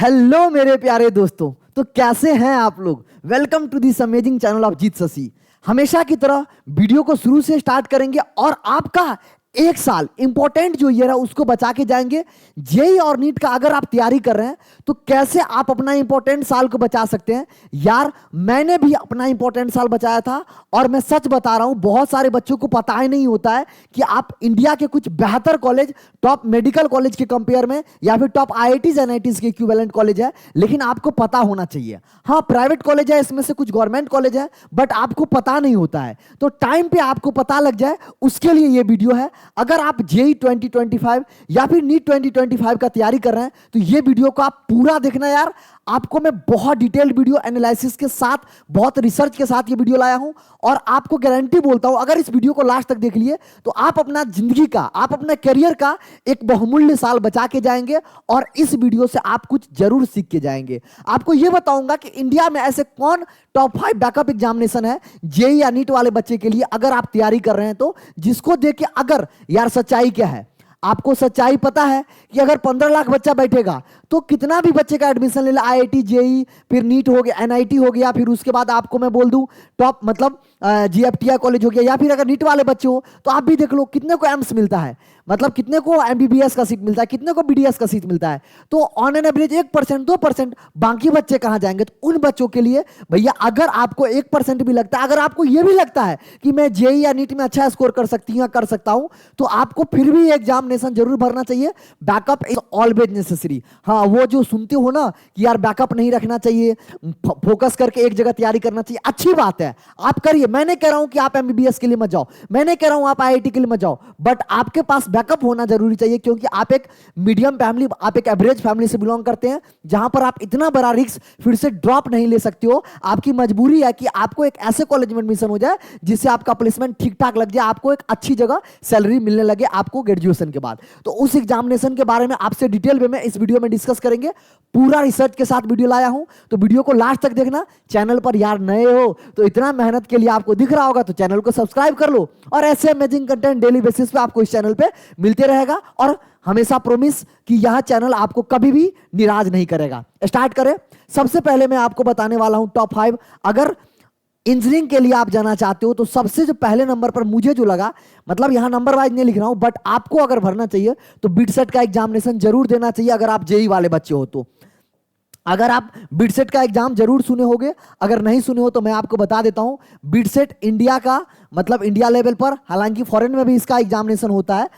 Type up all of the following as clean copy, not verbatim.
Hello मेरे प्यारे दोस्तों। तो कैसे हैं आप लोग? Welcome to this amazing channel of Jeet Shashi. हमेशा की तरह वीडियो को शुरू से स्टार्ट करेंगे और आपका एक साल इंपॉर्टेंट जो ईयर है उसको बचा के जाएंगे। जेई और नीट का अगर आप तैयारी कर रहे हैं तो कैसे आप अपना इंपॉर्टेंट साल को बचा सकते हैं। यार मैंने भी अपना इंपॉर्टेंट साल बचाया था और मैं सच बता रहा हूं, बहुत सारे बच्चों को पता ही नहीं होता है कि आप इंडिया के कुछ बेहतर कॉलेज, टॉप मेडिकल कॉलेज के कंपेयर में या फिर टॉप आईआईटीज एनआईटीज के इक्विवेलेंट कॉलेज है, लेकिन आपको पता होना चाहिए। हाँ, प्राइवेट कॉलेज है, इसमें से कुछ गवर्नमेंट कॉलेज है, बट आपको पता नहीं होता है। तो टाइम पे आपको पता लग जाए उसके लिए ये वीडियो है। अगर आप जेई 2025 या फिर नीट 2025 का तैयारी कर रहे हैं तो ये वीडियो को आप पूरा देखना यार। आपको मैं बहुत डिटेल्ड वीडियो एनालिसिस के साथ, बहुत रिसर्च के साथ ये वीडियो लाया हूं और आपको गारंटी बोलता हूं, अगर इस वीडियो को लास्ट तक देख लिए तो आप अपना जिंदगी का, आप अपने करियर का एक बहुमूल्य साल बचा के जाएंगे और इस वीडियो से आप कुछ जरूर सीख के जाएंगे। आपको यह बताऊंगा कि इंडिया में ऐसे कौन टॉप 5 बैकअप एग्जामिनेशन है जेई या नीट वाले बच्चे के लिए, अगर आप तैयारी कर रहे हैं तो, जिसको देख के अगर यार सच्चाई क्या है, आपको सच्चाई पता है कि अगर 15 लाख बच्चा बैठेगा तो कितना भी बच्चे का एडमिशन ले ले, आईआईटी, जेई, फिर नीट हो गया, एनआईटी हो गया, फिर उसके बाद आपको मैं बोल दूं टॉप मतलब जीएफटीआई कॉलेज हो गया, या फिर अगर नीट वाले बच्चे हो तो आप भी देख लो कितने को एम्स मिलता है, मतलब कितने को एमबीबीएस का सीट मिलता है, कितने को बीडीएस का सीट मिलता है। तो ऑन एन एवरेज 1% 2%, बाकी बच्चे कहां जाएंगे? तो उन बच्चों के लिए भैया अगर आपको 1% भी लगता है, अगर आपको यह भी लगता है कि मैं जेई या नीट में अच्छा स्कोर कर सकती हूं, कर सकता हूं, तो आपको फिर भी एग्जामिनेशन जरूर भरना चाहिए। Backup is always necessary. हाँ, वो जो सुनते हो ना कि यार बैकअप नहीं रखना चाहिए, फोकस करके एक जगह तैयारी करना चाहिए, अच्छी बात है, आप करिए। मैं नहीं कह रहा हूं कि आप एमबीबीएस के लिए मत जाओ, मैं नहीं कह रहा हूं आप आईआईटी के लिए मत जाओ, बट आपके पास बैकअप होना जरूरी चाहिए, क्योंकि आप एक मीडियम फैमिली, आप एक एवरेज फैमिली से बिलोंग करते हैं, जहां पर आप इतना बड़ा रिस्क फिर से ड्रॉप नहीं ले सकते हो। आपकी मजबूरी है कि आपको एक ऐसे कॉलेज में एडमिशन हो जाए जिससे आपका प्लेसमेंट ठीक ठाक लग जाए, आपको एक अच्छी जगह सैलरी मिलने लगे आपको ग्रेजुएशन के बाद। तो उस एग्जामिनेशन के बारे में आपसे डिटेल में इस वीडियो में डिस्कस करेंगे। पूरा रिसर्च के साथ वीडियो लाया हूं, तो वीडियो को लास्ट तक देखना। चैनल पर यार नए हो तो इतना मेहनत के लिए आपको दिख रहा होगा तो चैनल को सब्सक्राइब कर लो, और ऐसे अमेजिंग कंटेंट डेली बेसिस पे आपको इस चैनल पे मिलते रहेगा। और हमेशा प्रॉमिस कि यह चैनल आपको कभी भी निराश नहीं करेगा। स्टार्ट करें। सबसे पहले मैं आपको बताने वाला हूं टॉप 5। अगर इंजीनियरिंग के लिए आप जाना चाहते हो तो सबसे जो पहले नंबर पर मुझे जो लगा, मतलब यहां नंबर वाइज नहीं लिख रहा हूं, बट आपको अगर भरना चाहिए तो बिटसेट का एग्जामिनेशन जरूर देना चाहिए अगर आप जेई वाले बच्चे हो तो। अगर आप बिटसेट का एग्जाम जरूर सुने होंगे, अगर नहीं सुने हो तो मैं आपको बता देता हूं। बिटसेट इंडिया का, मतलब इंडिया लेवल पर, हालांकि फॉरेन में भी इसका एग्जामिनेशन होता है,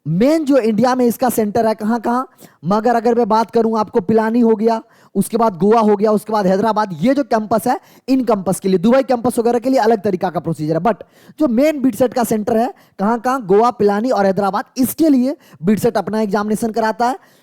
मेन जो इंडिया में इसका सेंटर है कहां कहां, मगर अगर मैं बात करूं आपको, पिलानी हो गया, उसके बाद गोवा हो गया, उसके बाद हैदराबाद, ये जो कैंपस है, इन कैंपस के लिए, दुबई कैंपस वगैरह के लिए अलग तरीका का प्रोसीजर है, बट जो मेन बिटसेट का सेंटर है कहां कहां, गोवा, पिलानी और हैदराबाद, इसके लिए बिटसेट अपना एग्जामिनेशन कराता है।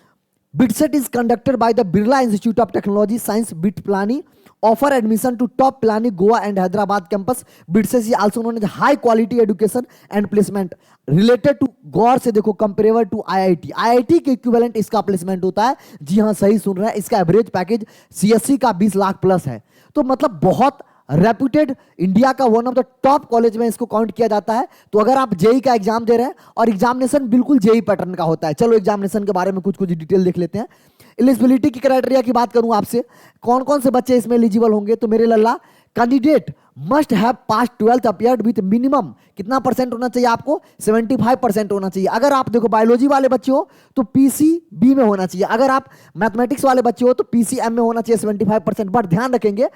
BITSET is conducted by the Birla Institute of Technology Science, BIT Pilani. Offer admission to top Pilani, Goa and Hyderabad campus. BITSET is also known as high quality education and placement related to, गौर से देखो, comparable to IIT. IIT के equivalent इसका placement होता है। जी हाँ, सही सुन रहे हैं, इसका एवरेज पैकेज CSC का 20 लाख प्लस है। तो मतलब बहुत रेप्यूटेड, इंडिया का one of the top college में इसको काउंट किया जाता है। तो अगर आप जेई का एग्जाम दे रहे हैं, और एग्जामिनेशन बिल्कुल जेई पैटर्न का होता है। चलो एग्जामिनेशन के बारे में कुछ कुछ डिटेल देख लेते हैं। एलिजिबिलिटी की क्राइटेरिया की बात करूं आपसे, कौन कौन से बच्चे इसमें एलिजिबल होंगे, तो मेरे लल्ला, candidate must have pass 12th appeared with minimum कितना परसेंट होना चाहिए आपको, 75% होना चाहिए। अगर आप देखो बायोलॉजी वाले बच्चे हो तो PCB में होना चाहिए, अगर आप मैथमेटिक्स वाले बच्चे हो तो PCM में होना चाहिए 75%। बट ध्यान रखेंगे,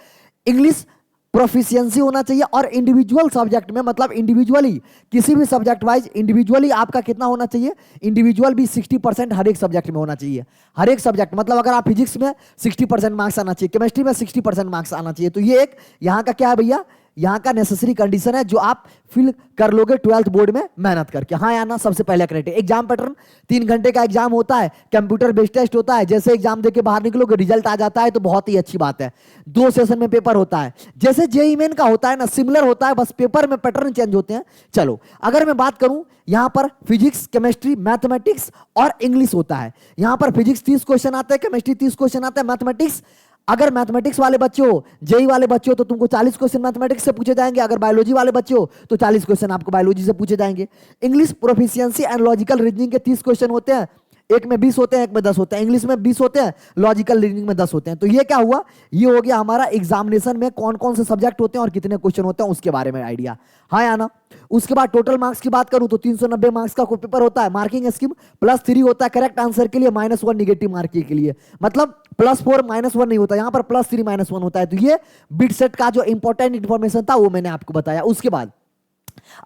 इंग्लिश प्रोफिशिएंसी होना चाहिए, और इंडिविजुअल सब्जेक्ट में, मतलब इंडिविजुअली किसी भी सब्जेक्ट वाइज इंडिविजुअली आपका कितना होना चाहिए, इंडिविजुअल भी 60% हर एक सब्जेक्ट में होना चाहिए। हर एक सब्जेक्ट, मतलब अगर आप फिजिक्स में 60% मार्क्स आना चाहिए, केमिस्ट्री में 60% मार्क्स आना चाहिए। तो ये एक यहाँ का क्या है भैया, यहाँ का नेसेसरी कंडीशन है जो आप फिल कर लोगे 12th बोर्ड में मेहनत करके। हाँ या ना, सबसे पहले क्राइटेरिया। एग्जाम पैटर्न 3 घंटे का एग्जाम होता है, कंप्यूटर बेस्ड टेस्ट होता है। जैसे एग्जाम देके बाहर निकलोगे, रिजल्ट आ जाता है तो बहुत ही अच्छी बात है। 2 सेशन में पेपर होता है, जैसे जेईई मेन का होता है ना, सिमिलर होता है, बस पेपर में पैटर्न चेंज होते हैं। चलो अगर मैं बात करूं, यहां पर फिजिक्स, केमिस्ट्री, मैथमेटिक्स और इंग्लिश होता है। यहां पर फिजिक्स 30 क्वेश्चन आते हैं, केमिस्ट्री 30 क्वेश्चन आते हैं, मैथमेटिक्स, अगर मैथमेटिक्स वाले बच्चे हो, जेई वाले बच्चे हो, तो तुमको 40 क्वेश्चन मैथमेटिक्स से पूछे जाएंगे। अगर बायोलॉजी वाले बच्चे हो तो 40 क्वेश्चन आपको बायोलॉजी से पूछे जाएंगे। English proficiency and logical reasoning के 30 क्वेश्चन होते हैं। एक में 20 होते हैं, एक में 10 होते हैं। इंग्लिश में 20 होते हैं, लॉजिकल रीजनिंग में 10 होते हैं। तो ये क्या हुआ, ये हो गया हमारा एग्जामिनेशन में कौन कौन से सब्जेक्ट होते हैं और कितने क्वेश्चन होते हैं उसके बारे में आइडिया। हाँ या ना। उसके बाद टोटल मार्क्स की बात करूं तो 390 मार्क्स का पेपर होता है। मार्किंग स्कीम +3 होता है करेक्ट आंसर के लिए, -1 निगेटिव मार्किंग के लिए। मतलब +4 -1 नहीं होता, यहां पर +3 -1 होता है। तो ये बिट सेट का जो इंपॉर्टेंट इंफॉर्मेशन था वो मैंने आपको बताया। उसके बाद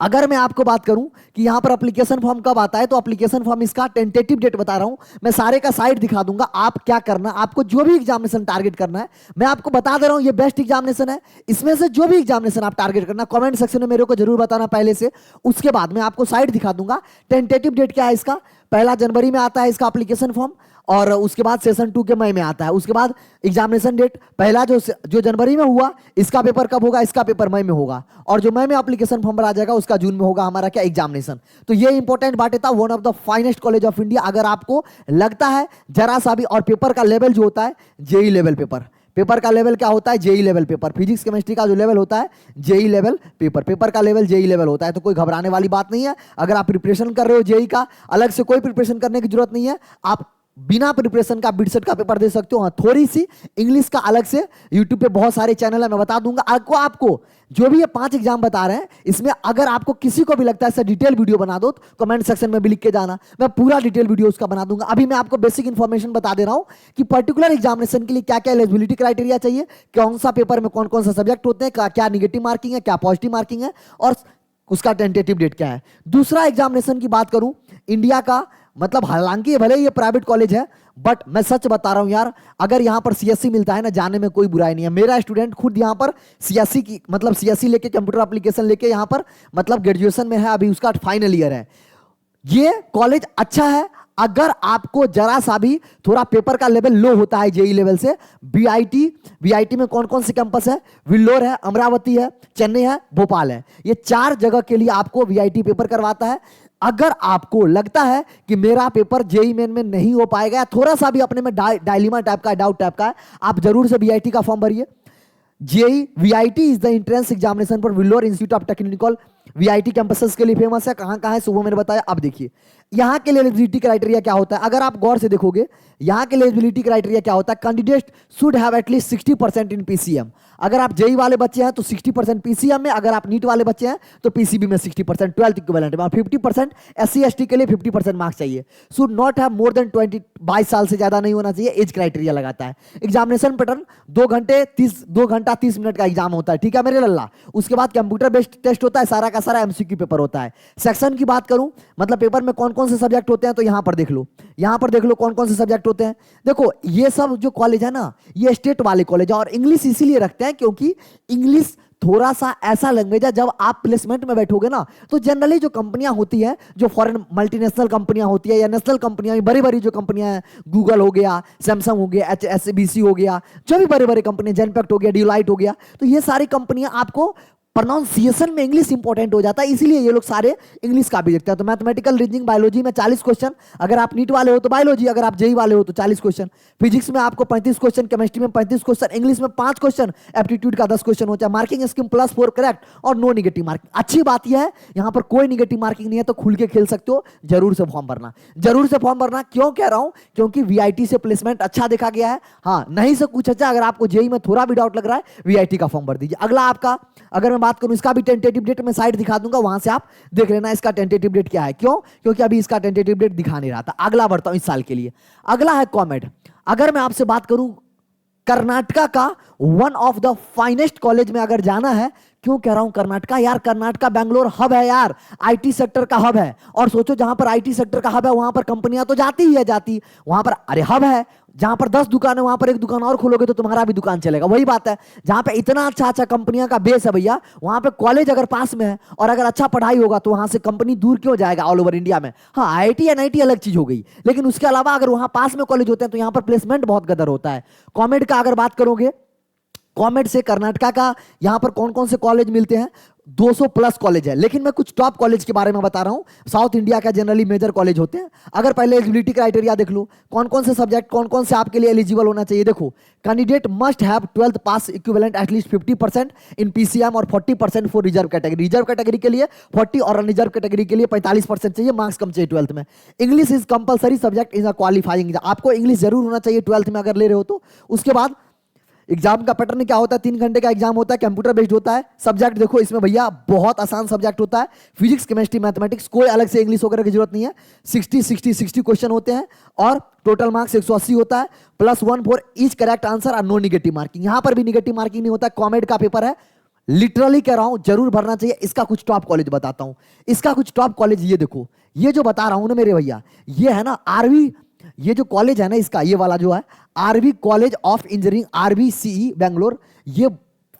अगर मैं आपको बात करूं कि यहां पर एप्लीकेशन फॉर्म कब आता है, तो एप्लीकेशन फॉर्म इसका टेंटेटिव डेट बता रहा हूं मैं, सारे का साइड दिखा दूंगा। आप क्या करना, आपको जो भी एग्जामिनेशन टारगेट करना है मैं आपको बता दे रहा हूं, ये बेस्ट एग्जामिनेशन है। इसमें से जो भी एग्जामिनेशन आप टारगेट करना कमेंट सेक्शन में मेरे को जरूर बताना पहले से। उसके बाद मैं आपको साइड दिखा दूंगा। टेंटेटिव डेट क्या है इसका, 1 जनवरी में आता है इसका एप्लीकेशन फॉर्म, और उसके बाद सेशन 2 के मई में आता है। उसके बाद एग्जामिनेशन डेट पहला जो जनवरी में हुआ, इसका पेपर कब होगा, इसका पेपर मई में होगा, और जो मई में एप्लीकेशन फॉर्म भरा जाएगा उसका जून में होगा हमारा क्या, एग्जामिनेशन। तो ये इंपॉर्टेंट बात था, one of the finest college of India. अगर आपको लगता है जरा सा भी, और पेपर का लेवल जो होता है जेई लेवल पेपर का लेवल क्या होता है, JEE level paper. Physics chemistry का जो लेवल होता है जेई लेवल पेपर का लेवल जेई लेवल होता है। तो कोई घबराने वाली बात नहीं है। अगर आप प्रिपरेशन कर रहे हो जेई का, अलग से कोई प्रिपरेशन करने की जरूरत नहीं है। आप बिना प्रिपरेशन का बिटसेट का पेपर दे सकते हो। हाँ, थोड़ी सी इंग्लिश का अलग से यूट्यूब पे बहुत सारे चैनल है, मैं बता दूंगा आपको जो भी ये 5 एग्जाम बता रहे हैं इसमें अगर आपको किसी को भी लगता है डिटेल वीडियो बना दो तो कमेंट सेक्शन में भी लिख के जाना, मैं पूरा डिटेल वीडियो उसका बना दूंगा। अभी मैं आपको बेसिक इंफॉर्मेशन बता दे रहा हूं कि पर्टिकुलर एग्जामिनेशन के लिए क्या क्या एलिजिबिलिटी क्राइटेरिया चाहिए, कौन सा पेपर में कौन कौन सा सब्जेक्ट होते हैं, क्या निगेटिव मार्किंग है, क्या पॉजिटिव मार्किंग है, और उसका टेंटेटिव डेट क्या है। दूसरा एग्जामिनेशन की बात करूं इंडिया का, मतलब हालांकि भले ये प्राइवेट कॉलेज है बट मैं सच बता रहा हूं यार, अगर यहां पर सीएससी मिलता है ना, जाने में कोई बुराई नहीं है। मेरा स्टूडेंट खुद यहां पर सीएससी की, मतलब सीएससी लेके कंप्यूटर एप्लीकेशन लेके यहां पर मतलब ग्रेजुएशन में है, अभी उसका फाइनल ईयर है। ये कॉलेज अच्छा है अगर आपको जरा सा भी थोड़ा पेपर का लेवल लो होता है जेई लेवल से। वीआईटी में कौन कौन से कैंपस है, विल्लोर है, अमरावती है, चेन्नई है, भोपाल है। ये 4 जगह के लिए आपको वीआईटी पेपर करवाता है। अगर आपको लगता है कि मेरा पेपर जेई मेन में नहीं हो पाएगा, थोड़ा सा भी अपने में डायलिमा टाइप का, डाउट टाइप का है, आप जरूर से वीआईटी का फॉर्म भरिए। JEE VIT is the entrance examination for Vellore institute of technical. VIT campuses के लिए फेमस है। कहां कहां है सुबह मैंने बताया। अब देखिए यहां के लिए एलिजिबिलिटी क्राइटेरिया क्या होता है, अगर आप गौर से देखोगे यहां के लिए एलिजिबिलिटी क्राइटेरिया क्या होता है, candidate should have at least 60% in PCM. अगर आप जेई वाले बच्चे हैं तो 60% पीसीएम में, अगर आप नीट वाले बच्चे हैं तो पीसीबी में 60%, 12th इक्विवेलेंट में, और 50% एससी एसटी के लिए 50% मार्क्स चाहिए। Should not have more than 22 साल से ज्यादा नहीं होना चाहिए, एज क्राइटेरिया लगाता है। एग्जामिनेशन पैटर्न 2 घंटा 30 मिनट का एग्जाम होता है, ठीक है मेरे लल्ला। उसके बाद कंप्यूटर बेस्ड टेस्ट होता है, सारा का सारा एमसीक्यू पेपर होता है। सेक्शन की बात करूं, मतलब पेपर में कौन कौन से सब्जेक्ट होते हैं, तो यहां पर देख लो कौन कौन से सब्जेक्ट होते हैं। देखो ये सब जो कॉलेज है ना, ये स्टेट वाले कॉलेज है, और इंग्लिश इसीलिए रखते हैं क्योंकि इंग्लिश थोड़ा सा ऐसा लैंग्वेज है, जब आप प्लेसमेंट में बैठोगे ना तो जनरली जो कंपनियां होती है, जो फॉरेन मल्टीनेशनल कंपनियां होती है या नेशनल कंपनियां, बड़ी बड़ी जो कंपनियां हैं, गूगल हो गया, सैमसंग हो गया, एचएसबीसी हो गया, जो भी बड़े बड़े कंपनी, जेनपैक्ट हो गया, डिलाइट हो गया, तो ये सारी कंपनियां आपको प्रोनाउंसिएशन में इंग्लिश इंपॉर्टेंट हो जाता है, इसीलिए ये लोग सारे इंग्लिश का भी देखते हैं। तो मैथमेटिकल, रीजनिंग, बायोलॉजी में 40 क्वेश्चन, अगर आप नीट वाले हो तो बायोलॉजी, अगर आप जेई वाले हो तो 40 क्वेश्चन। फिजिक्स में आपको 35 क्वेश्चन, केमिस्ट्री में 35 क्वेश्चन, इंग्लिश में 5 क्वेश्चन, एप्टीट्यूड का 10 क्वेश्चन होता है। मार्किंग स्कीम +4 करेक्ट और नो निगेटिव मार्किंग। अच्छी बात यह है यहां पर कोई निगेटिव मार्किंग नहीं है, तो खुल के खेल सकते हो। जरूर से फॉर्म भरना। क्यों कह रहा हूं, क्योंकि वीआईटी से प्लेसमेंट अच्छा देखा गया है। हाँ, नहीं से कुछ अच्छा, अगर आपको जेई में थोड़ा भी डाउट लग रहा है वीआईटी का फॉर्म भर दीजिए। अगला आपका, अगर मैं बात करूं इसका भी टेंटेटिव डेट मैं साइड दिखा दूंगा, वहां से आप देख लेना इसका टेंटेटिव डेट क्या है। क्यों, क्योंकि अभी इसका टेंटेटिव डेट दिखा नहीं रहा था। अगला बढ़ता हूं इस साल के लिए। अगला है कॉमेड। अगर मैं आपसे बात करूं कर्नाटका का one of the finest college में अगर जाना है, क्यों कह रहा हूं कर्नाटका, यार कर्नाटका बैंगलोर हब है यार, आईटी सेक्टर का हब है। और सोचो जहां पर आईटी सेक्टर का हब है वहां पर कंपनियां तो जाती ही है, जाती वहां पर, अरे हब है, जहां पर 10 दुकान है वहां पर एक दुकान और खोलोगे तो तुम्हारा भी दुकान चलेगा। वही बात है, जहां पे इतना अच्छा अच्छा कंपनियां का बेस है भैया, वहां पे कॉलेज अगर पास में है और अगर अच्छा पढ़ाई होगा तो वहां से कंपनी दूर क्यों जाएगा ऑल ओवर इंडिया में। हाँ, आईआईटी एनआईटी अलग चीज हो गई, लेकिन उसके अलावा अगर वहां पास में कॉलेज होते हैं तो यहां पर प्लेसमेंट बहुत गदर होता है। कॉमेड का अगर बात करोगे, कॉमेड से कर्नाटका का यहां पर कौन कौन से कॉलेज मिलते हैं, 200 प्लस कॉलेज है, लेकिन मैं कुछ टॉप कॉलेज के बारे में बता रहा हूं। साउथ इंडिया का जनरली मेजर कॉलेज होते हैं। अगर पहले एलिजिबिलिटी क्राइटेरिया देख लो, कौन कौन से सब्जेक्ट कौन कौन से आपके लिए एलिजिबल होना चाहिए। देखो, candidate must have 12th pass equivalent at least 50% in PCM और 40% for reserve category. Reserve category के लिए 40 और अनरिजर्व कैटेगरी के लिए 45% चाहिए, मार्क्स कम चाहिए 12th में। English is compulsory subject in qualifying, आपको इंग्लिश जरूर होना चाहिए 12th में अगर ले रहे हो तो। उसके बाद एग्जाम का पैटर्न क्या होता है, 3 घंटे का एग्जाम होता है, कंप्यूटर बेस्ड होता है। सब्जेक्ट देखो इसमें भैया बहुत आसान सब्जेक्ट होता है, फिजिक्स केमिस्ट्री मैथमेटिक्स, कोई अलग से इंग्लिश वगैरह की जरूरत नहीं है। 60 क्वेश्चन होते हैं और टोटल मार्क्स 180 होता है, +1 फॉर ईच करेक्ट आंसर और नो निगेटिव मार्किंग। यहां पर भी निगेटिव मार्किंग नहीं होता, कॉमेड का पेपर है। लिटरली कह रहा हूं जरूर भरना चाहिए। इसका कुछ टॉप कॉलेज बताता हूं, इसका कुछ टॉप कॉलेज ये देखो, ये जो बता रहा हूं ना मेरे भैया, ये है ना आरवी, ये जो कॉलेज है ना इसका, ये वाला जो है RV college of engineering, RVCE Bangalore, ये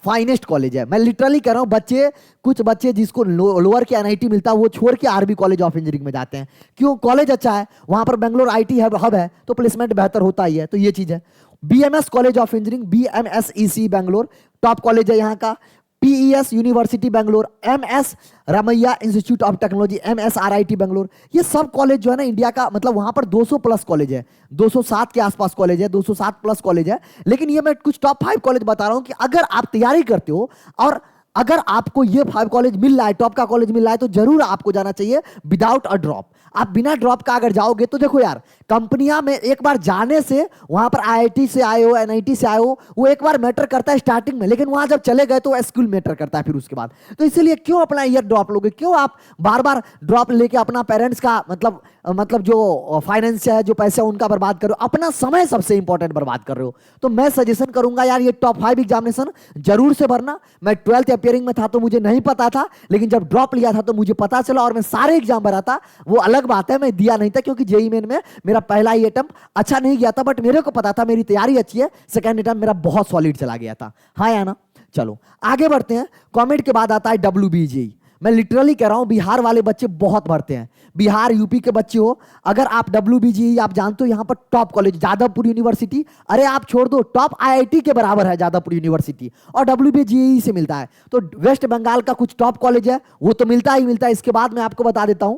फाइनेस्ट कॉलेज है। मैं लिटरली कह रहा हूं, बच्चे कुछ बच्चे जिसको लोअर के NIT मिलता है वो छोड़ के आरवी कॉलेज ऑफ इंजीनियरिंग में जाते हैं। क्यों? कॉलेज अच्छा है, वहां पर बेंगलोर IT हब है तो प्लेसमेंट बेहतर होता ही है, तो ये चीज है। BMS college of engineering, BMSEC Bangalore top college है यहाँ का। PES university Bangalore, MS Ramaiah institute of technology, MSRIT Bangalore, ये सब कॉलेज जो है ना इंडिया का, मतलब वहां पर 200 प्लस कॉलेज है, 207 के आसपास कॉलेज है, 207 प्लस कॉलेज है। लेकिन ये मैं कुछ टॉप 5 कॉलेज बता रहा हूं कि अगर आप तैयारी करते हो और अगर आपको ये 5 कॉलेज मिल रहा है, टॉप का कॉलेज मिल रहा है, तो जरूर आपको जाना चाहिए विदाउट अ ड्रॉप। आप बिना ड्रॉप का अगर जाओगे तो देखो यार, कंपनियां में एक बार जाने से, वहां पर IIT से आए हो, NIT से आए हो, वो एक बार मैटर करता है स्टार्टिंग में, लेकिन वहां जब चले गए तो स्किल मैटर करता है फिर उसके बाद। तो इसीलिए क्यों अपना ईयर ड्रॉप लोगे, क्यों आप बार बार ड्रॉप लेके अपना पेरेंट्स का मतलब जो फाइनेंस है, जो पैसे है उनका बर्बाद कर रहे हो, अपना समय सबसे इंपॉर्टेंट बर्बाद कर रहे हो। तो मैं सजेशन करूंगा यार, ये टॉप 5 एग्जामिनेशन जरूर से भरना। मैं 12th अपियरिंग में था तो मुझे नहीं पता था, लेकिन जब ड्रॉप लिया था तो मुझे पता चला और मैं सारे एग्जाम भरा था। वो अलग बात है मैं दिया नहीं था, क्योंकि JEE मेन में मेरा पहला ही अटेम्प्ट अच्छा नहीं गया था, बट मेरे को पता था मेरी तैयारी अच्छी है, सेकंड अटेम्प्ट मेरा बहुत सॉलिड चला गया था। हाँ या ना? चलो आगे बढ़ते हैं। कॉमेंट के बाद आता है WBJE। मैं लिटरली कह रहा हूं, बिहार वाले बच्चे बहुत भरते हैं, बिहार UP के बच्चे हो, अगर आप WBJE आप जानते हो, यहां पर टॉप कॉलेज जादवपुर यूनिवर्सिटी, अरे आप छोड़ दो, टॉप IIT के बराबर है जादवपुर यूनिवर्सिटी, और WBJE से मिलता है। तो वेस्ट बंगाल का कुछ टॉप कॉलेज है, वो तो मिलता ही मिलता है। इसके बाद मैं आपको बता देता हूं,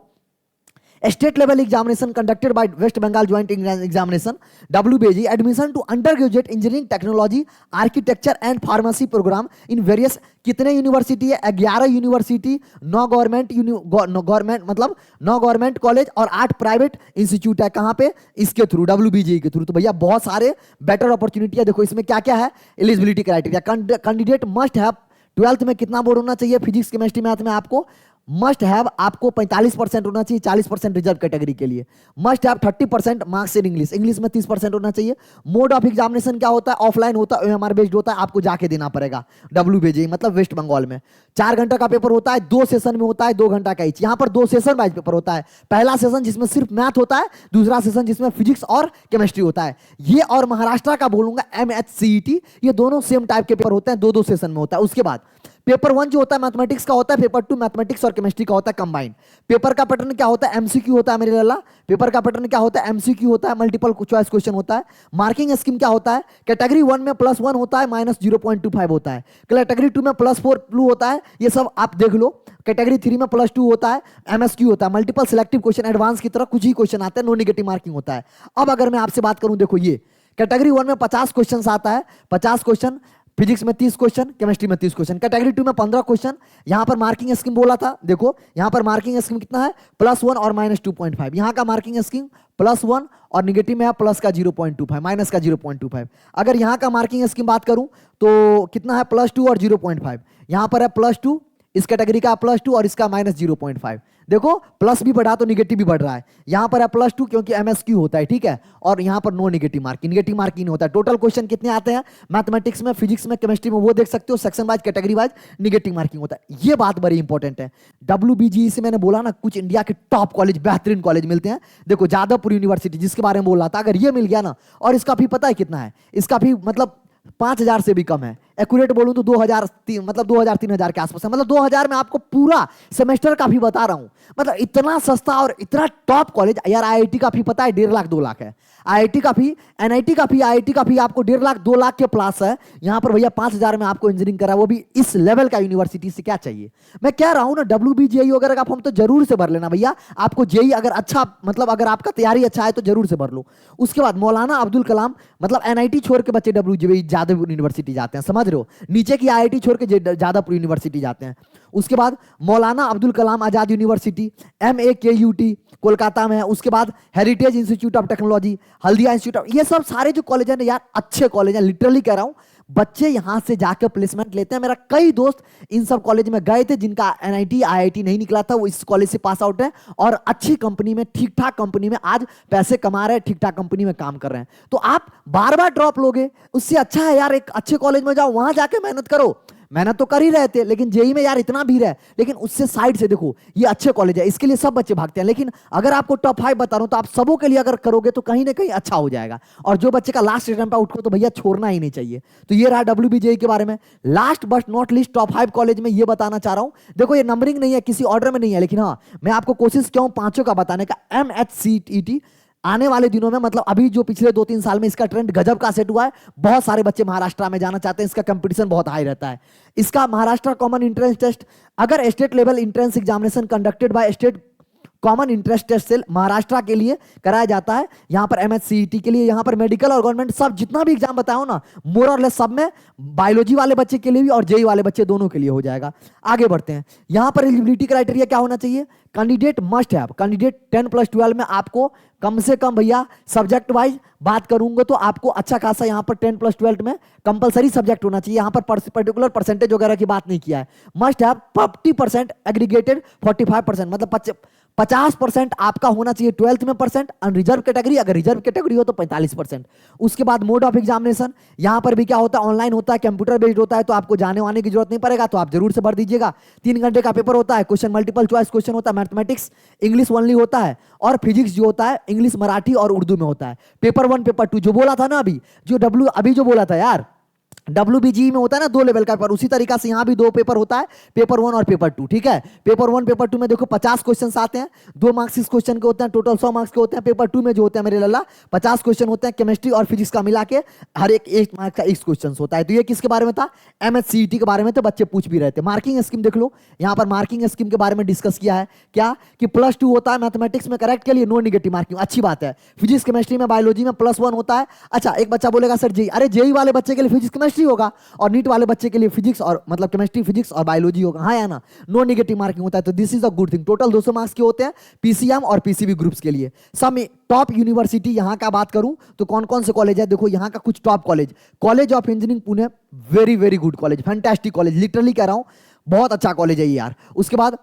state level examination conducted by West Bengal joint examination WBJE, admission to under graduate engineering technology architecture and pharmacy program in various, कितने यूनिवर्सिटी है? 11 यूनिवर्सिटी, 9 गवर्नमेंट मतलब 9 गवर्नमेंट कॉलेज और 8 प्राइवेट इंस्टीट्यूट है। कहां पे? इसके थ्रू, WBJE के थ्रू। तो भैया बहुत सारे बेटर अपॉर्चुनिटी है। देखो इसमें क्या क्या है, eligibility criteria, candidate must have 12th में कितना बोर्ड होना चाहिए, फिजिक्स केमिस्ट्री मैथ में आपको मस्ट हैव आपको 45% होना चाहिए, 40% रिजर्व कैटेगरी के लिए। Must have 30% marks in English, English में 30% होना चाहिए। मोड ऑफ एग्जामिनेशन क्या होता है? ऑफलाइन होता है, OMR बेस्ड होता है, आपको जाके देना पड़ेगा। WBJE मतलब वेस्ट बंगाल में 4 घंटे का पेपर होता है, 2 सेशन में होता है, 2 घंटा का ईच। यहाँ पर 2 सेशन वाइज पेपर होता है, पहला सेशन जिसमें सिर्फ मैथ होता है, दूसरा सेशन जिसमें फिजिक्स और केमिस्ट्री होता है। ये और महाराष्ट्र का बोलूंगा MHCET, ये दोनों सेम टाइप के पेपर होते हैं, 2-2 सेशन में होता है। उसके बाद पेपर 1 जो होता है मैथमेटिक्स का होता है, पेपर 2 मैथमेटिक्स और केमिस्ट्री का होता है कंबाइंड। पेपर का पैटर्न क्या होता है? MCQ होता है मेरे लाला। पेपर का पैटर्न क्या होता है? MCQ होता है, मल्टीपल चॉइस क्वेश्चन होता है। मार्किंग स्कीम क्या होता है? कैटेगरी 1 में +1 होता है, -0.25 होता है। कैटेगरी 2 में +4 ब्लू होता है, ये सब आप देख लो। कैटेगरी 3 में +2 होता है, MSQ होता है, मल्टीपल सिलेक्टिव क्वेश्चन, एडवांस की तरह कुछ ही क्वेश्चन आते हैं, नो नेगेटिव मार्किंग होता है। अब अगर मैं आपसे बात करूं, देखो ये कैटेगरी 1 में 50 क्वेश्चन आता है, 50 क्वेश्चन, फिजिक्स में 30 क्वेश्चन, केमिस्ट्री में 30 क्वेश्चन। कैटेगरी 2 में 15 क्वेश्चन। यहां पर मार्किंग स्कीम बोला था, देखो यहां पर मार्किंग स्कीम कितना है? +1 और -2.5। यहां का मार्किंग स्कीम +1 और निगेटिव में है प्लस का 0.25, माइनस का 0.25। अगर यहां का मार्किंग स्कीम बात करूं तो कितना है? +2 और 0.5। यहां पर है +2, इस कैटेगरी का +2 और इसका -0.5। देखो प्लस भी बढ़ा तो निगेटिव भी बढ़ रहा है। यहां पर है +2 क्योंकि MSQ होता है, ठीक है, और यहां पर no negative marking, negative marking नहीं होता है। टोटल क्वेश्चन कितने आते हैं मैथमेटिक्स में, फिजिक्स में, केमिस्ट्री में, वो देख सकते हो। Section wise, category wise negative marking होता है। ये बात बड़ी इंपॉर्टेंट है। WBGE से मैंने बोला ना, कुछ इंडिया के टॉप कॉलेज, बेहतरीन कॉलेज मिलते हैं। देखो जादवपुर यूनिवर्सिटी जिसके बारे में बोल रहा था, अगर ये मिल गया ना, और इसका फी पता है कितना है? इसका फी मतलब 5,000 से भी कम है। एक्यूरेट बोलूं तो 2,000 मतलब 2,000-3,000 के आसपास है। मतलब 2,000 में आपको पूरा सेमेस्टर का फी बता रहा हूं। मतलब इतना सस्ता और इतना टॉप कॉलेज। यार IIT का फी पता है 1.5 लाख 2 लाख है। आईआईटी का फी, एनआईटी का फी, आईआईटी का फी आपको 1.5 लाख 2 लाख के प्लस है। यहां पर भैया 5,000 में आपको इंजीनियरिंग करा, वो भी इस लेवल का यूनिवर्सिटी से क्या चाहिए। मैं कह रहा हूं ना, डब्ल्यू जेई वगैरह का फॉर्म तो जरूर से भर लेना भैया। आपको जेई अगर अच्छा, मतलब अगर आपका तैयारी अच्छा है तो जरूर से भर लो। उसके बाद मौलाना अब्दुल कलाम, मतलब एनआईटी छोड़ के बच्चे डब्ल्यू जेई ज्यादा यूनिवर्सिटी जाते हैं, समझ रहे हो, नीचे की आईआईटी छोड़ के ज्यादा यूनिवर्सिटी जाते हैं। उसके बाद मौलाना अब्दुल कलाम आजाद यूनिवर्सिटी, MAKUT कोलकाता में है। उसके बाद heritage institute of technology, Haldia institute, ये सब सारे जो कॉलेज है ना यार, अच्छे कॉलेज हैं, लिटरली कह रहा हूं। बच्चे यहां से जाकर प्लेसमेंट लेते हैं। मेरा कई दोस्त इन सब कॉलेज में गए थे जिनका एनआईटी आईआईटी नहीं निकला था, वो इस कॉलेज से पास आउट है और अच्छी कंपनी में, ठीक ठाक कंपनी में आज पैसे कमा रहे हैं, ठीक ठाक कंपनी में काम कर रहे हैं। तो आप बार बार ड्रॉप लोगे, उससे अच्छा है यार एक अच्छे कॉलेज में जाओ, वहां जाके मेहनत करो। मेहनत तो कर ही रहे थे, लेकिन जेई में यार इतना भीड़ है, लेकिन उससे साइड से देखो ये अच्छे कॉलेज है, इसके लिए सब बच्चे भागते हैं। लेकिन अगर आपको टॉप 5 बता रहा हूं तो आप सबों के लिए अगर करोगे तो कहीं ना कहीं अच्छा हो जाएगा। और जो बच्चे का लास्ट अटेम्प्ट आउट को तो भैया छोड़ना ही नहीं चाहिए। तो ये रहा WBJEE के बारे में। Last but not least top 5 college में ये बताना चाह रहा हूं। देखो ये नंबरिंग नहीं है, किसी ऑर्डर में नहीं है, लेकिन हाँ मैं आपको कोशिश क्यों पांचों का बताने का। MHCET आने वाले दिनों में, मतलब अभी जो पिछले 2-3 साल में इसका ट्रेंड गजब का सेट हुआ है। बहुत सारे बच्चे महाराष्ट्र में जाना चाहते हैं, इसका कंपटीशन बहुत हाई रहता है। इसका महाराष्ट्र कॉमन एंट्रेंस टेस्ट, अगर state level entrance examination conducted by state common interest test cell Maharashtra के लिए कराया जाता है। यहां पर MHCET के लिए, यहां पर मेडिकल और गवर्नमेंट सब जितना भी एग्जाम बताया हो ना, मोर और लेस सब में बायोलॉजी वाले बच्चे के लिए भी और जेई वाले बच्चे दोनों के लिए हो जाएगा। आगे बढ़ते हैं। यहां पर एलिजिबिलिटी क्राइटेरिया क्या होना चाहिए। कैंडिडेट मस्ट हैव, कैंडिडेट 10+12 में आपको कम से कम भैया सब्जेक्ट वाइज बात करूंगा तो आपको अच्छा खासा यहां पर 10+12 में कंपलसरी सब्जेक्ट होना चाहिए। यहां पर पर्टिकुलर परसेंटेज वगैरह की बात नहीं किया है। मस्ट हैव 50% एग्रीगेटेड 45%, मतलब 50% आपका होना चाहिए 12th में परसेंट। अनरिजर्व कैटेगरी, अगर रिजर्व कैटेगरी हो तो 45%। उसके बाद मोड ऑफ एग्जामिनेशन, यहां पर भी क्या होता है, ऑनलाइन होता है, कंप्यूटर बेस्ड होता है, तो आपको जाने वाने की जरूरत नहीं पड़ेगा, तो आप जरूर से भर दीजिएगा। 3 घंटे का पेपर होता है, क्वेश्चन मल्टीपल चॉइस क्वेश्चन होता है, मैथमेटिक्स इंग्लिश ओनली होता है, और फिजिक्स जो होता है इंग्लिश मराठी और उर्दू में होता है। पेपर 1 पेपर 2 जो बोला था ना अभी जो बोला था यार, WBGE में होता है ना 2 लेवल का पेपर, उसी तरीका से यहां भी 2 पेपर होता है, पेपर 1 और पेपर 2, ठीक है। पेपर 1 पेपर 2 में देखो 50 क्वेश्चंस आते हैं, 2 मार्क्स इस क्वेश्चन के होते हैं, टोटल 100 मार्क्स के होते हैं। पेपर 2 में जो होते हैं मेरे लल्ला 50 क्वेश्चन होते हैं, केमिस्ट्री और फिजिक्स का मिला के हर एक 1 मार्क्स का 1 क्वेश्चन होता है। तो ये किसके बारे में था, MHCET के बारे में। तो बच्चे पूछ भी रहे थे। मार्किंग स्कीम देख लो, यहां पर मार्किंग स्कीम के बारे में डिस्कस किया है क्या, कि +2 होता है मैथमेटिक्स में करेक्ट के लिए, नो निगेटिव मार्किंग, अच्छी बात है। फिजिक्स केमिस्ट्री में बायोलॉजी में +1 होता है। अच्छा एक बच्चा बोलेगा सर जेई, अरे जेई वाले बच्चे के लिए फिजिक्स केमिस्ट्री होगा और नीट वाले बच्चे के लिए फिजिक्स और मतलब केमिस्ट्री फिजिक्स और बायोलॉजी होगा, हाँ या ना, नो नेगेटिव मार्किंग होता है। तो this is a good thing. Total 200 marks के होते हैं PCM और PCB ग्रुप्स के लिए। सब टॉप यूनिवर्सिटी यहां का बात करूं तो कौन कौन से कॉलेज है, देखो यहां का कुछ top college. College of engineering Pune, very very good college, fantastic college, literally कह रहा हूं बहुत अच्छा कॉलेज है ये यार। उसके बाद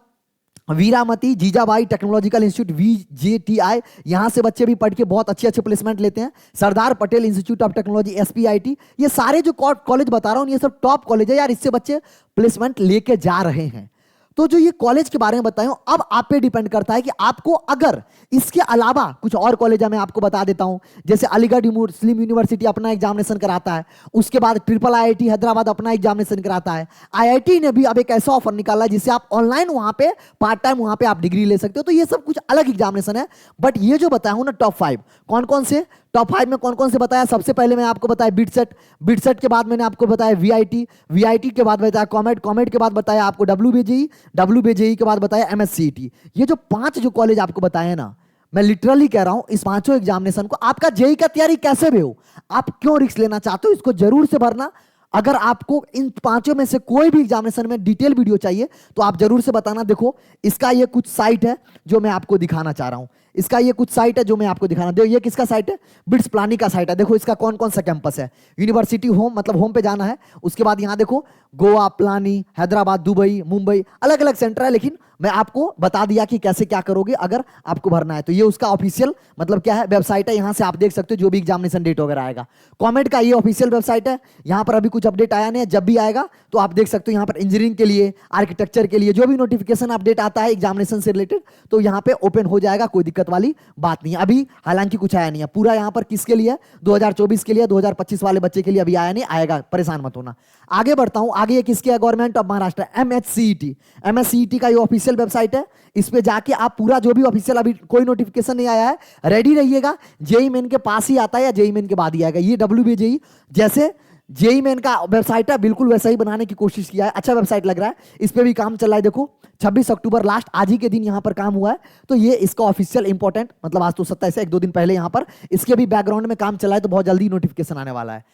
वीरामती जीजाबाई टेक्नोलॉजिकल इंस्टीट्यूट VJTI, यहां से बच्चे भी पढ़ के बहुत अच्छे अच्छे प्लेसमेंट लेते हैं। Sardar Patel institute of technology SPIT, ये सारे जो कॉलेज बता रहा हूं ये सब टॉप कॉलेज है यार, इससे बच्चे प्लेसमेंट लेके जा रहे हैं। तो जो ये कॉलेज के बारे में बताया हूं, अब आप पे डिपेंड करता है कि आपको अगर इसके अलावा कुछ और कॉलेज है, मैं आपको बता देता हूं, जैसे अलीगढ़ मुस्लिम यूनिवर्सिटी अपना एग्जामिनेशन कराता है। उसके बाद IIIT हैदराबाद अपना एग्जामिनेशन कराता है। IIT ने भी अब एक ऐसा ऑफर निकाला है जिससे आप ऑनलाइन वहां पे पार्ट टाइम वहां पे आप डिग्री ले सकते हो। तो ये सब कुछ अलग एग्जामिनेशन है। बट ये जो बताया हूं ना टॉप 5 कौन कौन से, टॉप 5 में कौन कौन से बताया, सबसे पहले मैंने आपको बताया बिटसेट के बाद मैंने आपको बताया VIT के बाद बताया कॉमेट के बाद बताया आपको WBJEE के बाद बताया MHCET। ये जो 5 जो कॉलेज आपको बताए हैं ना, मैं लिटरली कह रहा हूं इस 5 एग्जामिनेशन को, आपका जेई का तैयारी कैसे भी हो, आप क्यों रिस्क लेना चाहते हो, इसको जरूर से भरना। अगर आपको इन 5 में से कोई भी एग्जामिनेशन में डिटेल वीडियो चाहिए तो आप जरूर से बताना। देखो इसका ये कुछ साइट है जो मैं आपको दिखाना चाह रहा हूं, इसका ये कुछ साइट है जो मैं आपको दिखाना। देखो ये किसका साइट है, बिट्स प्लानिंग का साइट है। देखो इसका कौन कौन सा कैंपस है, यूनिवर्सिटी होम, मतलब होम पे जाना है। उसके बाद यहां देखो गोवा, प्लानी, हैदराबाद, दुबई, मुंबई, अलग अलग सेंटर है, लेकिन मैं आपको बता दिया कि कैसे क्या करोगे अगर आपको भरना है। तो ये उसका ऑफिशियल मतलब क्या है, वेबसाइट है, यहां से आप देख सकते हो जो भी एग्जामिनेशन डेट वगैरह आएगा। कॉमेट का ये ऑफिशियल वेबसाइट है, यहां पर अभी कुछ अपडेट आया नहीं है, जब भी आएगा तो आप देख सकते हो। यहां पर इंजीनियरिंग के लिए, आर्किटेक्चर के लिए जो भी नोटिफिकेशन अपडेट आता है एग्जामिनेशन से रिलेटेड, तो यहां पे ओपन हो जाएगा, कोई दिक्कत दिक्कत वाली बात नहीं है। अभी हालांकि कुछ आया नहीं है, पूरा यहाँ पर किसके लिए, 2024 के लिए, 2025 वाले बच्चे के लिए अभी आया नहीं, आएगा, परेशान मत होना। आगे बढ़ता हूं, आगे ये किसके है, government of Maharashtra, MHCET। MHCET का ये ऑफिशियल वेबसाइट है, इस पे जाके आप पूरा जो भी ऑफिशियल, अभी कोई नोटिफिकेशन नहीं आया है, रेडी रहिएगा। जेई मेन के पास ही आता है या जेई मेन के बाद ही आएगा। ये WBJEE जैसे जेई मेन का वेबसाइट है, बिल्कुल वैसा ही बनाने की कोशिश किया है, अच्छा वेबसाइट लग रहा है। इस पे भी काम चल रहा है, देखो 26 अक्टूबर लास्ट, आज ही के दिन यहाँ पर काम हुआ है। तो ये इसका ऑफिशियल इंपॉर्टेंट, मतलब आज तो 27 है, 1-2 दिन पहले यहाँ पर इसके भी बैकग्राउंड में काम चला है, तो बहुत जल्दी नोटिफिकेशन आने वाला है।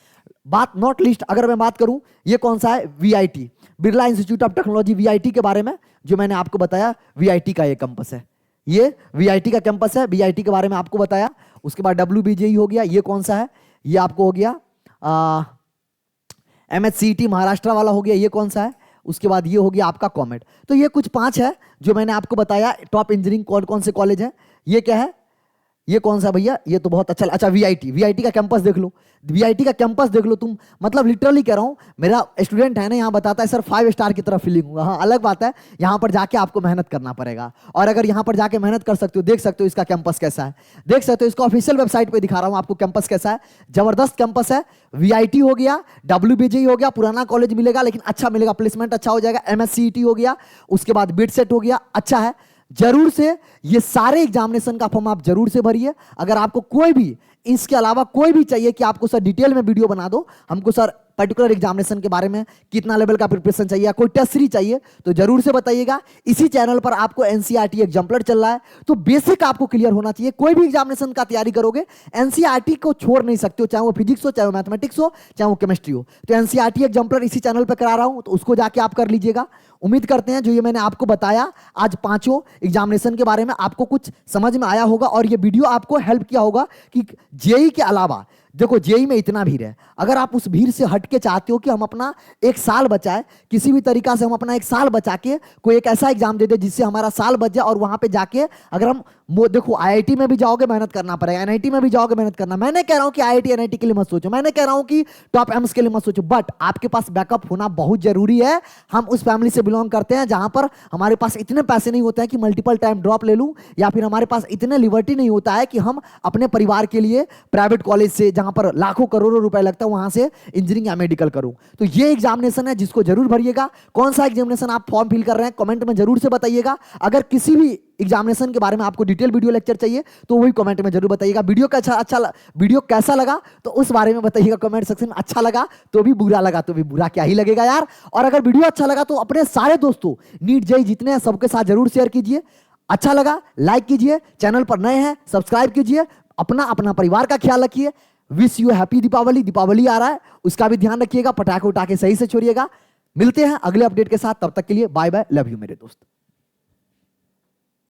बात नॉट लिस्ट, अगर मैं बात करूं, ये कौन सा है, VIT, Birla institute of technology, VIT के बारे में जो मैंने आपको बताया, VIT का ये कैंपस है, ये VIT का कैंपस है, VIT के बारे में आपको बताया। उसके बाद WBJEE हो गया, ये कौन सा है, ये आपको हो गया MHCET महाराष्ट्र वाला हो गया, ये कौन सा है, उसके बाद ये हो गया आपका कॉमेट। तो ये कुछ 5 है जो मैंने आपको बताया, टॉप इंजीनियरिंग कौन कौन से कॉलेज है। ये क्या है, ये कौन सा भैया, ये तो बहुत अच्छा VIT का कैंपस देख लो, VIT का कैंपस देख लो तुम, मतलब लिटरली कह रहा हूं, मेरा स्टूडेंट है ना यहाँ बताता है सर 5 स्टार की तरह फीलिंग होगा। हाँ अलग बात है, यहाँ पर जाके आपको मेहनत करना पड़ेगा, और अगर यहाँ पर जाके मेहनत कर सकते हो, देख सकते हो इसका कैंपस कैसा है, देख सकते हो इसका ऑफिशियल वेबसाइट पे दिखा रहा हूँ आपको कैंपस कैसा है, जबरदस्त कैंपस है। VIT हो गया, WBJEE हो गया, पुराना कॉलेज मिलेगा लेकिन अच्छा मिलेगा, प्लेसमेंट अच्छा हो जाएगा। MHCET हो गया, उसके बाद बिटसेट हो गया, अच्छा है। जरूर से ये सारे एग्जामिनेशन का फॉर्म आप जरूर से भरिए। अगर आपको कोई भी इसके अलावा कोई भी चाहिए कि आपको सर डिटेल में वीडियो बना दो, हमको सर पर्टिकुलर एग्जामिनेशन के बारे में कितना लेवल का प्रिपरेशन चाहिए, कोई टेस्ट सीरीज चाहिए, तो जरूर से बताइएगा। इसी चैनल पर आपको NCERT एग्जाम्पलर चल रहा है, तो बेसिक आपको क्लियर होना चाहिए। कोई भी एग्जामिनेशन का तैयारी करोगे, NCERT को छोड़ नहीं सकते हो, चाहे वो फिजिक्स हो, चाहे वो मैथमेटिक्स हो, चाहे वो केमिस्ट्री हो। तो NCERT एग्जाम्पलर इसी चैनल पर करा रहा हूं, तो उसको जाके आप कर लीजिएगा। उम्मीद करते हैं जो ये मैंने आपको बताया आज 5 एग्जामिनेशन के बारे में, आपको कुछ समझ में आया होगा, और ये वीडियो आपको हेल्प किया होगा कि जेई के अलावा, देखो जेई में इतना भीड़ है, अगर आप उस भीड़ से हट के चाहते हो कि हम अपना 1 साल बचाए, किसी भी तरीका से हम अपना 1 साल बचा के कोई एक ऐसा एग्जाम दे दे जिससे हमारा साल बच जाए, और वहां पे जाके अगर हम देखो IIT में भी जाओगे मेहनत करना पड़ेगा, NIT में भी जाओगे मेहनत करना। मैंने कह रहा हूं कि IIT NIT के लिए मत सोचो, मैंने कह रहा हूं कि टॉप एम्स के लिए मत सोचो, बट आपके पास बैकअप होना बहुत जरूरी है। हम उस फैमिली से बिलोंग करते हैं जहां पर हमारे पास इतने पैसे नहीं होते हैं कि मल्टीपल टाइम ड्रॉप ले लूं, या फिर हमारे पास इतने लिबर्टी नहीं होता है कि हम अपने परिवार के लिए प्राइवेट कॉलेज से, जहां पर लाखों करोड़ों रुपए लगता है, वहां से इंजीनियरिंग या मेडिकल करूं। तो ये एग्जामिनेशन है जिसको जरूर भरिएगा। कौन सा एग्जामिनेशन आप फॉर्म फिल कर रहे हैं कमेंट में जरूर से बताइएगा। अगर किसी भी एग्जामिनेशन के बारे में आपको डिटेल वीडियो लेक्चर चाहिए तो वही कमेंट में जरूर बताइएगा। वीडियो कैसा लगा तो उस बारे में बताइएगा कमेंट सेक्शन में। अच्छा लगा तो भी, बुरा लगा तो भी, बुरा क्या ही लगेगा यार। और अगर वीडियो अच्छा लगा तो अपने सारे दोस्तों, नीट जेईई जितने हैं सबके साथ जरूर शेयर कीजिए। अच्छा लगा लाइक कीजिए, चैनल पर नए हैं सब्सक्राइब कीजिए, अपना परिवार का ख्याल रखिए। Wish you happy Deepawali. Deepawali आ रहा है, उसका भी ध्यान रखिएगा, पटाखे उठाके सही से छोड़िएगा। मिलते हैं अगले अपडेट के साथ, तब तक के लिए बाय बाय, लव यू मेरे दोस्त।